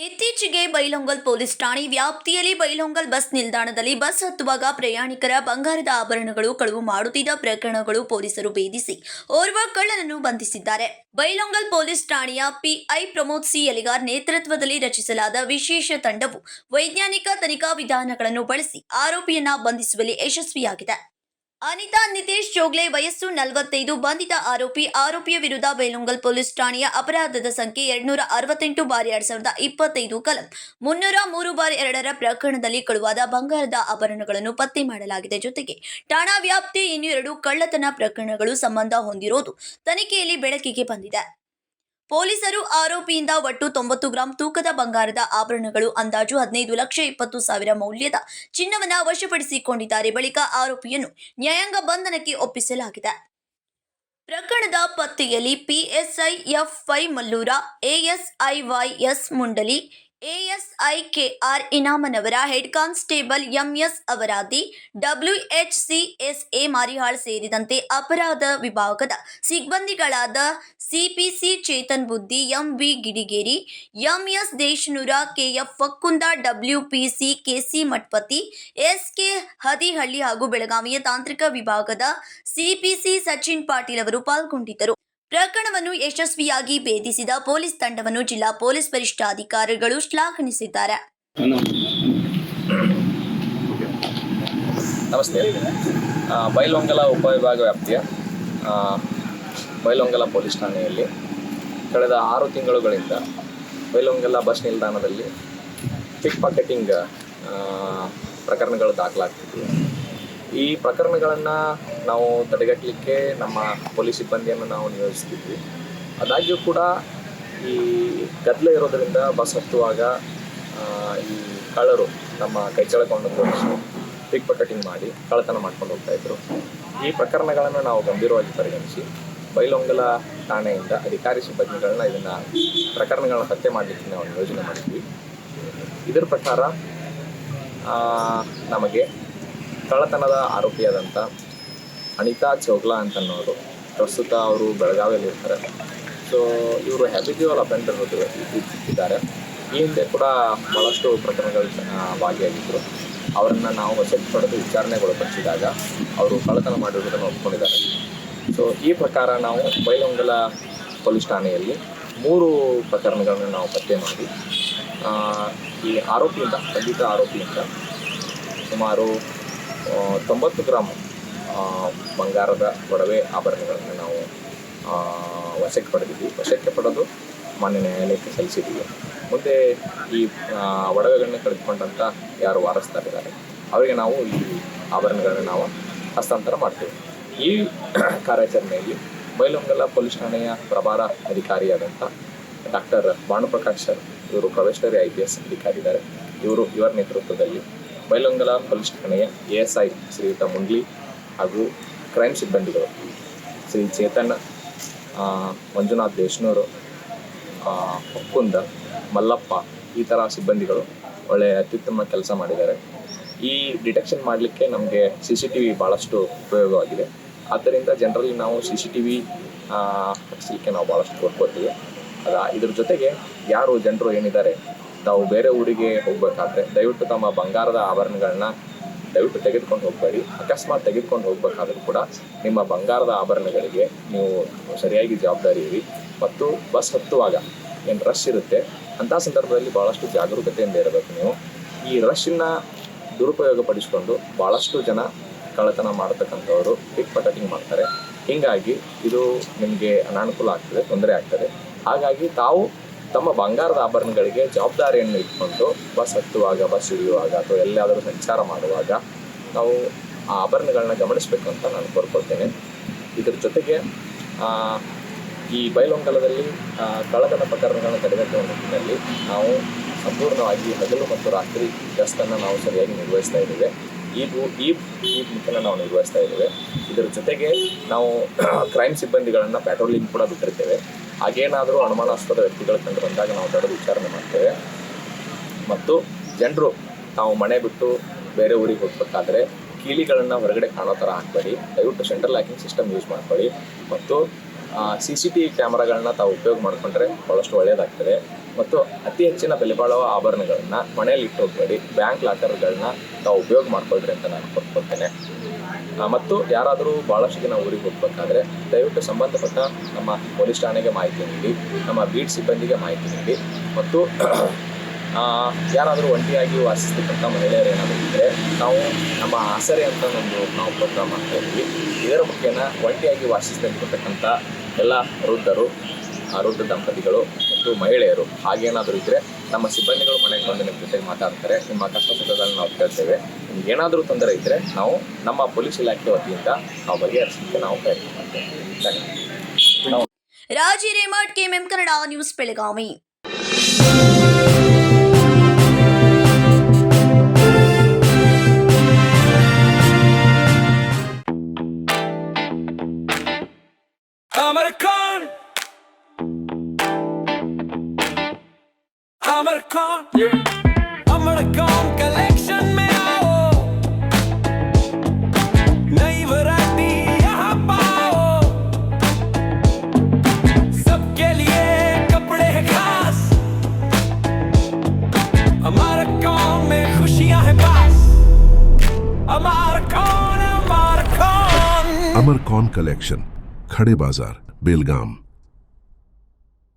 ಇತ್ತೀಚೆಗೆ ಬೈಲಹೊಂಗಲ ಪೊಲೀಸ್ ಠಾಣೆ ವ್ಯಾಪ್ತಿಯಲ್ಲಿ ಬೈಲಹೊಂಗಲ ಬಸ್ ನಿಲ್ದಾಣದಲ್ಲಿ ಬಸ್ ಹತ್ತುವಾಗ ಪ್ರಯಾಣಿಕರ ಬಂಗಾರದ ಆಭರಣಗಳು ಕಳವು ಮಾಡುತ್ತಿದ್ದ ಪ್ರಕರಣಗಳು ಪೊಲೀಸರು ಭೇದಿಸಿ ಓರ್ವ ಕಳ್ಳನನ್ನು ಬಂಧಿಸಿದ್ದಾರೆ. ಬೈಲಹೊಂಗಲ ಪೊಲೀಸ್ ಠಾಣೆಯ ಪಿಐ ಪ್ರಮೋದ್ ಸಿ ಯಲಿಗಾರ್ ನೇತೃತ್ವದಲ್ಲಿ ರಚಿಸಲಾದ ವಿಶೇಷ ತಂಡವು ವೈಜ್ಞಾನಿಕ ತನಿಖಾ ವಿಧಾನಗಳನ್ನು ಬಳಸಿ ಆರೋಪಿಯನ್ನ ಬಂಧಿಸುವಲ್ಲಿ ಯಶಸ್ವಿಯಾಗಿದೆ. ಅನಿತಾ ನಿತೇಶ್ ಜೋಗ್ಲೆ ವಯಸ್ಸು 45 ಬಂಧಿತ ಆರೋಪಿಯ ವಿರುದ್ಧ ಬೈಲಹೊಂಗಲ ಪೊಲೀಸ್ ಠಾಣೆಯ ಅಪರಾಧದ ಸಂಖ್ಯೆ 268/2025 ಕಲಂ 303/2 ಪ್ರಕರಣದಲ್ಲಿ ಕಳುವಾದ ಬಂಗಾರದ ಆಭರಣಗಳನ್ನು ಪತ್ತೆ ಮಾಡಲಾಗಿದೆ. ಜೊತೆಗೆ ಠಾಣಾ ವ್ಯಾಪ್ತಿ ಇನ್ನೂ 2 ಕಳ್ಳತನ ಪ್ರಕರಣಗಳು ಸಂಬಂಧ ಹೊಂದಿರೋದು ತನಿಖೆಯಲ್ಲಿ ಬೆಳಕಿಗೆ ಬಂದಿದೆ. ಪೊಲೀಸರು ಆರೋಪಿಯಿಂದ ಒಟ್ಟು 90 ಗ್ರಾಂ ತೂಕದ ಬಂಗಾರದ ಆಭರಣಗಳು ಅಂದಾಜು 15,20,000 ಮೌಲ್ಯದ ಚಿನ್ನವನ್ನು ವಶಪಡಿಸಿಕೊಂಡಿದ್ದಾರೆ. ಬಳಿಕ ಆರೋಪಿಯನ್ನು ನ್ಯಾಯಾಂಗ ಬಂಧನಕ್ಕೆ ಒಪ್ಪಿಸಲಾಗಿದೆ. ಪ್ರಕರಣದ ಪತ್ತೆಯಲ್ಲಿ PSI ಎಫ್.ವೈ. ಮಲ್ಲೂರ, ASI ವೈ.ಎಸ್. ಮುಂಡಲಿ, ASI KR. ಇನಾಮನವರ, head constable MS. Avaradi, ಡಬ್ಲ್ಯೂಎಚ್.ಸಿ.ಎಸ್.ಎ. Marihal ಸೇರಿದಂತೆ ಅಪರಾಧ ವಿಭಾಗದ ಸಿಬ್ಬಂದಿಗಳಾದ ಸಿಪಿಸಿ ಚೇತನ್ ಬುದ್ದಿ, MV. ಗಿಡಿಗೇರಿ, MS. ದೇಶನೂರ, ಕೆ.ಎಫ್. ಫಕ್ಕುಂದ, ಡಬ್ಲ್ಯೂಪಿಸಿ KC. Mathapati, SK. ಹದಿಹಳ್ಳಿ ಹಾಗೂ ಬೆಳಗಾವಿಯ ತಾಂತ್ರಿಕ ವಿಭಾಗದ ಸಿಪಿಸಿ ಸಚಿನ್ ಪಾಟೀಲ್ ಅವರು ಪಾಲ್ಗೊಂಡಿದ್ದರು. ಪ್ರಕರಣವನ್ನು ಯಶಸ್ವಿಯಾಗಿ ಭೇದಿಸಿದ ಪೊಲೀಸ್ ತಂಡವನ್ನು ಜಿಲ್ಲಾ ಪೊಲೀಸ್ ವರಿಷ್ಠಾಧಿಕಾರಿಗಳು ಶ್ಲಾಘಿಸಿದ್ದಾರೆ. ನಮಸ್ತೆ. ಬೈಲಹೊಂಗಲ ಉಪವಿಭಾಗ ವ್ಯಾಪ್ತಿಯ ಬೈಲಹೊಂಗಲ ಪೊಲೀಸ್ ಠಾಣೆಯಲ್ಲಿ ಕಳೆದ 6 ತಿಂಗಳುಗಳಿಂದ ಬೈಲಹೊಂಗಲ ಬಸ್ ನಿಲ್ದಾಣದಲ್ಲಿ ಪಿಕ್ ಪಾಕೆಟಿಂಗ್ ಪ್ರಕರಣಗಳು ದಾಖಲಾಗ್ತಿದ್ವು. ಈ ಪ್ರಕರಣಗಳನ್ನು ನಾವು ತಡೆಗಟ್ಟಲಿಕ್ಕೆ ನಮ್ಮ ಪೊಲೀಸ್ ಸಿಬ್ಬಂದಿಯನ್ನು ನಾವು ನಿಯೋಜಿಸ್ತಿದ್ವಿ. ಆದಾಗ್ಯೂ ಕೂಡ ಈ ಗದ್ದಲ ಇರೋದರಿಂದ ಬಸ್ ಹತ್ತುವಾಗ ಈ ಕಳ್ಳರು ನಮ್ಮ ಕೈಚಳಕವನ್ನು ತೋರಿಸಿ ಪಿಕ್ ಪಾಕೆಟಿಂಗ್ ಮಾಡಿ ಕಳ್ಳತನ ಮಾಡ್ಕೊಂಡು ಹೋಗ್ತಾಯಿದ್ರು. ಈ ಪ್ರಕರಣಗಳನ್ನು ನಾವು ಗಂಭೀರವಾಗಿ ಪರಿಗಣಿಸಿ ಬೈಲಹೊಂಗಲ ಠಾಣೆಯಿಂದ ಅಧಿಕಾರಿ ಸಿಬ್ಬಂದಿಗಳನ್ನ ಇದನ್ನು ಪ್ರಕರಣಗಳನ್ನ ಪತ್ತೆ ಮಾಡಲಿಕ್ಕೆ ನಾವು ಯೋಜನೆ ಮಾಡಿದ್ವಿ. ಇದರ ಪ್ರಕಾರ ನಮಗೆ ಕಳ್ಳತನದ ಆರೋಪಿಯಾದಂಥ ಅನಿತಾ ಚೋಗ್ಲಾ ಅಂತನ್ನೋರು ಪ್ರಸ್ತುತ ಅವರು ಬೆಳಗಾವಿಯಲ್ಲಿ ಇರ್ತಾರೆ. ಸೊ ಇವರು ಹ್ಯಾಬಿಟ್ಯುವಲ್ ಅಫೆಂಡರ್ ಇದ್ದಾರೆ. ಈ ಹಿಂದೆ ಕೂಡ ಭಾಳಷ್ಟು ಪ್ರಕರಣಗಳು ಭಾಗಿಯಾಗಿದ್ದರು. ಅವರನ್ನು ನಾವು ವಶಕ್ಕೆ ಪಡೆದು ವಿಚಾರಣೆಗೊಳಪಡಿಸಿದಾಗ ಅವರು ಕಳ್ಳತನ ಮಾಡಿರುವುದನ್ನು ಒಪ್ಕೊಂಡಿದ್ದಾರೆ. ಸೊ ಈ ಪ್ರಕಾರ ನಾವು ಬೈಲಹೊಂಗಲ ಪೊಲೀಸ್ ಠಾಣೆಯಲ್ಲಿ 3 ಪ್ರಕರಣಗಳನ್ನು ನಾವು ಪತ್ತೆ ಮಾಡಿ ಈ ಬಂಧಿತ ಆರೋಪಿಯಿಂದ ಸುಮಾರು 90 ಗ್ರಾಂ ಬಂಗಾರದ ಒಡವೆ ಆಭರಣಗಳನ್ನು ನಾವು ವಶಕ್ಕೆ ಪಡೆದಿದ್ವಿ. ವಶಕ್ಕೆ ಪಡೆದು ಮಾನ್ಯ ನ್ಯಾಯಾಲಯಕ್ಕೆ ಸಲ್ಲಿಸಿದ್ದೀವಿ. ಮುಂದೆ ಈ ಒಡವೆಗಳನ್ನ ಕಳೆದುಕೊಂಡಂಥ ಯಾರು ವಾರಸ್ದಾರಿದ್ದಾರೆ ಅವರಿಗೆ ನಾವು ಈ ಆಭರಣಗಳನ್ನು ನಾವು ಹಸ್ತಾಂತರ ಮಾಡ್ತೇವೆ. ಈ ಕಾರ್ಯಾಚರಣೆಯಲ್ಲಿ ಬೈಲಹೊಂಗಲ ಪೊಲೀಸ್ ಠಾಣೆಯ ಪ್ರಭಾರ ಅಧಿಕಾರಿಯಾದಂಥ ಡಾಕ್ಟರ್ ಭಾನುಪ್ರಕಾಶ್ ಸರ್, ಇವರು ಪ್ರೊಬೇಷನರಿ IPS ಅಧಿಕಾರಿ ಇದ್ದಾರೆ. ಇವರ ನೇತೃತ್ವದಲ್ಲಿ ಬೈಲಹೊಂಗಲ ಪೊಲೀಸ್ ಠಾಣೆಯ ಎಎಸ್ಐ ಶ್ರೀಯುತ ಮುಂಡ್ಲಿ ಹಾಗೂ ಕ್ರೈಮ್ ಸಿಬ್ಬಂದಿಗಳು ಶ್ರೀ ಚೇತನ್, ಮಂಜುನಾಥ್ ದೇಶನೂರು, ಒಕ್ಕುಂದ, ಮಲ್ಲಪ್ಪ ಈ ಥರ ಸಿಬ್ಬಂದಿಗಳು ಒಳ್ಳೆಯ ಅತ್ಯುತ್ತಮ ಕೆಲಸ ಮಾಡಿದ್ದಾರೆ. ಈ ಡಿಟೆಕ್ಷನ್ ಮಾಡಲಿಕ್ಕೆ ನಮಗೆ CCTV ಭಾಳಷ್ಟು ಉಪಯೋಗವಾಗಿದೆ. ಆದ್ದರಿಂದ ಜನರಲ್ಲಿ ನಾವು CCTV ಹಾಕಿಸಲಿಕ್ಕೆ ನಾವು ಭಾಳಷ್ಟು ಕೋರ್ಕೊಳ್ತೀವಿ. ಇದ್ರ ಜೊತೆಗೆ ಯಾರು ಜನರು ಏನಿದ್ದಾರೆ ತಾವು ಬೇರೆ ಊರಿಗೆ ಹೋಗಬೇಕಾದ್ರೆ ದಯವಿಟ್ಟು ತಮ್ಮ ಬಂಗಾರದ ಆಭರಣಗಳನ್ನ ದಯವಿಟ್ಟು ತೆಗೆದುಕೊಂಡು ಹೋಗಬೇಡಿ. ಅಕಸ್ಮಾತ್ ತೆಗೆದುಕೊಂಡು ಹೋಗಬೇಕಾದ್ರೂ ಕೂಡ ನಿಮ್ಮ ಬಂಗಾರದ ಆಭರಣಗಳಿಗೆ ನೀವು ಸರಿಯಾಗಿ ಜವಾಬ್ದಾರಿ ಇರಿ. ಮತ್ತು ಬಸ್ ಹತ್ತುವಾಗ ಏನು ರಶ್ ಇರುತ್ತೆ ಅಂಥ ಸಂದರ್ಭದಲ್ಲಿ ಭಾಳಷ್ಟು ಜಾಗರೂಕತೆಯಿಂದ ಇರಬೇಕು. ನೀವು ಈ ರಶ್ಶನ್ನು ದುರುಪಯೋಗಪಡಿಸಿಕೊಂಡು ಭಾಳಷ್ಟು ಜನ ಕಳ್ಳತನ ಮಾಡತಕ್ಕಂಥವರು ಪಿಕ್ ಪಾಕೆಟಿಂಗ್ ಮಾಡ್ತಾರೆ. ಹೀಗಾಗಿ ಇದು ನಿಮಗೆ ಅನಾನುಕೂಲ ಆಗ್ತದೆ, ತೊಂದರೆ ಆಗ್ತದೆ. ಹಾಗಾಗಿ ತಾವು ತಮ್ಮ ಬಂಗಾರದ ಆಭರಣಗಳಿಗೆ ಜವಾಬ್ದಾರಿಯನ್ನು ಇಟ್ಕೊಂಡು ಬಸ್ ಹತ್ತುವಾಗ, ಬಸ್ ಇಳಿಯುವಾಗ ಅಥವಾ ಎಲ್ಲಾದರೂ ಸಂಚಾರ ಮಾಡುವಾಗ ನಾವು ಆ ಆಭರಣಗಳನ್ನ ಗಮನಿಸಬೇಕು ಅಂತ ನಾನು ಕೋರ್ಕೊಳ್ತೇನೆ. ಇದರ ಜೊತೆಗೆ ಈ ಬೈಲಹೊಂಗಲದಲ್ಲಿ ಕಳ್ಳತನ ಪ್ರಕರಣಗಳನ್ನು ತಡೆಗಟ್ಟುವ ನಿಟ್ಟಿನಲ್ಲಿ ನಾವು ಸಂಪೂರ್ಣವಾಗಿ ಹಗಲು ಮತ್ತು ರಾತ್ರಿ ಗಸ್ತನ್ನು ನಾವು ಸರಿಯಾಗಿ ನಿರ್ವಹಿಸ್ತಾ ಇದ್ದೇವೆ. ಈ ಮುಖೇನ ನಾವು ನಿರ್ವಹಿಸ್ತಾ ಇದ್ದೇವೆ. ಇದರ ಜೊತೆಗೆ ನಾವು ಕ್ರೈಮ್ ಸಿಬ್ಬಂದಿಗಳನ್ನು ಪ್ಯಾಟ್ರೋಲಿಂಗ್ ಕೂಡ ಬಿಟ್ಟಿರ್ತೇವೆ. ಹಾಗೇನಾದರೂ ಅನುಮಾನಾಸ್ಪದ ವ್ಯಕ್ತಿಗಳು ಕಂಡು ಬಂದಾಗ ನಾವು ತಡೆದು ವಿಚಾರಣೆ ಮಾಡ್ತೇವೆ. ಮತ್ತು ಜನರು ತಾವು ಮನೆ ಬಿಟ್ಟು ಬೇರೆ ಊರಿಗೆ ಹೋಗಬೇಕಾದ್ರೆ ಕೀಲಿಗಳನ್ನು ಹೊರಗಡೆ ಕಾಣೋ ಥರ ಹಾಕಬೇಡಿ. ದಯವಿಟ್ಟು ಸೆಂಟ್ರಲ್ ಲಾಕಿಂಗ್ ಸಿಸ್ಟಮ್ ಯೂಸ್ ಮಾಡ್ಕೊಳ್ಳಿ. ಮತ್ತು CCTV ಕ್ಯಾಮ್ರಾಗಳನ್ನ ತಾವು ಉಪಯೋಗ ಮಾಡಿಕೊಂಡ್ರೆ ಭಾಳಷ್ಟು ಒಳ್ಳೆಯದಾಗ್ತದೆ. ಮತ್ತು ಅತಿ ಹೆಚ್ಚಿನ ಬೆಲೆ ಬಾಳುವ ಆಭರಣಗಳನ್ನ ಮನೆಯಲ್ಲಿ ಇಟ್ಟು ಹೋಗಬೇಡಿ, ಬ್ಯಾಂಕ್ ಲಾಕರ್ಗಳನ್ನ ತಾವು ಉಪಯೋಗ ಮಾಡ್ಕೊಳ್ರಿ ಅಂತ ನಾನು ಕೊಡ್ತೇನೆ. ಮತ್ತು ಯಾರಾದರೂ ಭಾಳಷ್ಟು ದಿನ ಊರಿಗೆ ಹೋಗ್ಬೇಕಾದ್ರೆ ದಯವಿಟ್ಟು ಸಂಬಂಧಪಟ್ಟ ನಮ್ಮ ಪೊಲೀಸ್ ಠಾಣೆಗೆ ಮಾಹಿತಿ ನೀಡಿ, ನಮ್ಮ ಬೀಟ್ ಸಿಬ್ಬಂದಿಗೆ ಮಾಹಿತಿ ನೀಡಿ. ಮತ್ತು ಯಾರಾದರೂ ಒಂಟಿಯಾಗಿ ವಾಸಿಸ್ತಕ್ಕಂಥ ಮಹಿಳೆಯರು ಏನಾದರೂ ಇದ್ದರೆ ನಾವು ನಮ್ಮ ಆಸರೆ ಅಂತ ನಾವು ಪ್ರೋಗ್ರಾಮ್ ಮಾಡ್ತಾ ಇದ್ವಿ. ಇದರ ಮುಖೇನ ಒಂಟಿಯಾಗಿ ವಾಸಿಸ್ತಿರ್ತಕ್ಕಂಥ ಎಲ್ಲ ವೃದ್ಧ ದಂಪತಿಗಳು ಮತ್ತು ಮಹಿಳೆಯರು ಹಾಗೇನಾದರೂ ಇದ್ದರೆ ನಮ್ಮ ಸಿಬ್ಬಂದಿಗಳು ಮನೆಗೆ ಬಂದು ನಿಮ್ಮ ಜೊತೆಗೆ ಮಾತಾಡ್ತಾರೆ. ನಿಮ್ಮ ಕಷ್ಟ ಸುಖಗಳನ್ನ ನಾವು ಕೇಳ್ತೇವೆ. ನಿಮ್ಗೆ ಏನಾದರೂ ತೊಂದರೆ ಇದ್ದರೆ ನಾವು ನಮ್ಮ ಪೊಲೀಸ್ ಇಲಾಖೆ ವತಿಯಿಂದ ನಾವು ಬಗೆಹರಿಸಲಿಕ್ಕೆ ನಾವು ಪ್ರಯತ್ನ ಮಾಡ್ತೇವೆ. ರಾಜಿ ರೇಮಠ್, KMM Kannada news, Belagavi. अमरकॉन collection में आओ, नई वैरायटी यहाँ पाओ, सबके लिए कपड़े हैं खास, अमरकॉन में खुशियाँ हैं पास, अमरकॉन। अमरकॉन कलेक्शन, खड़े बाजार, बेलगाम।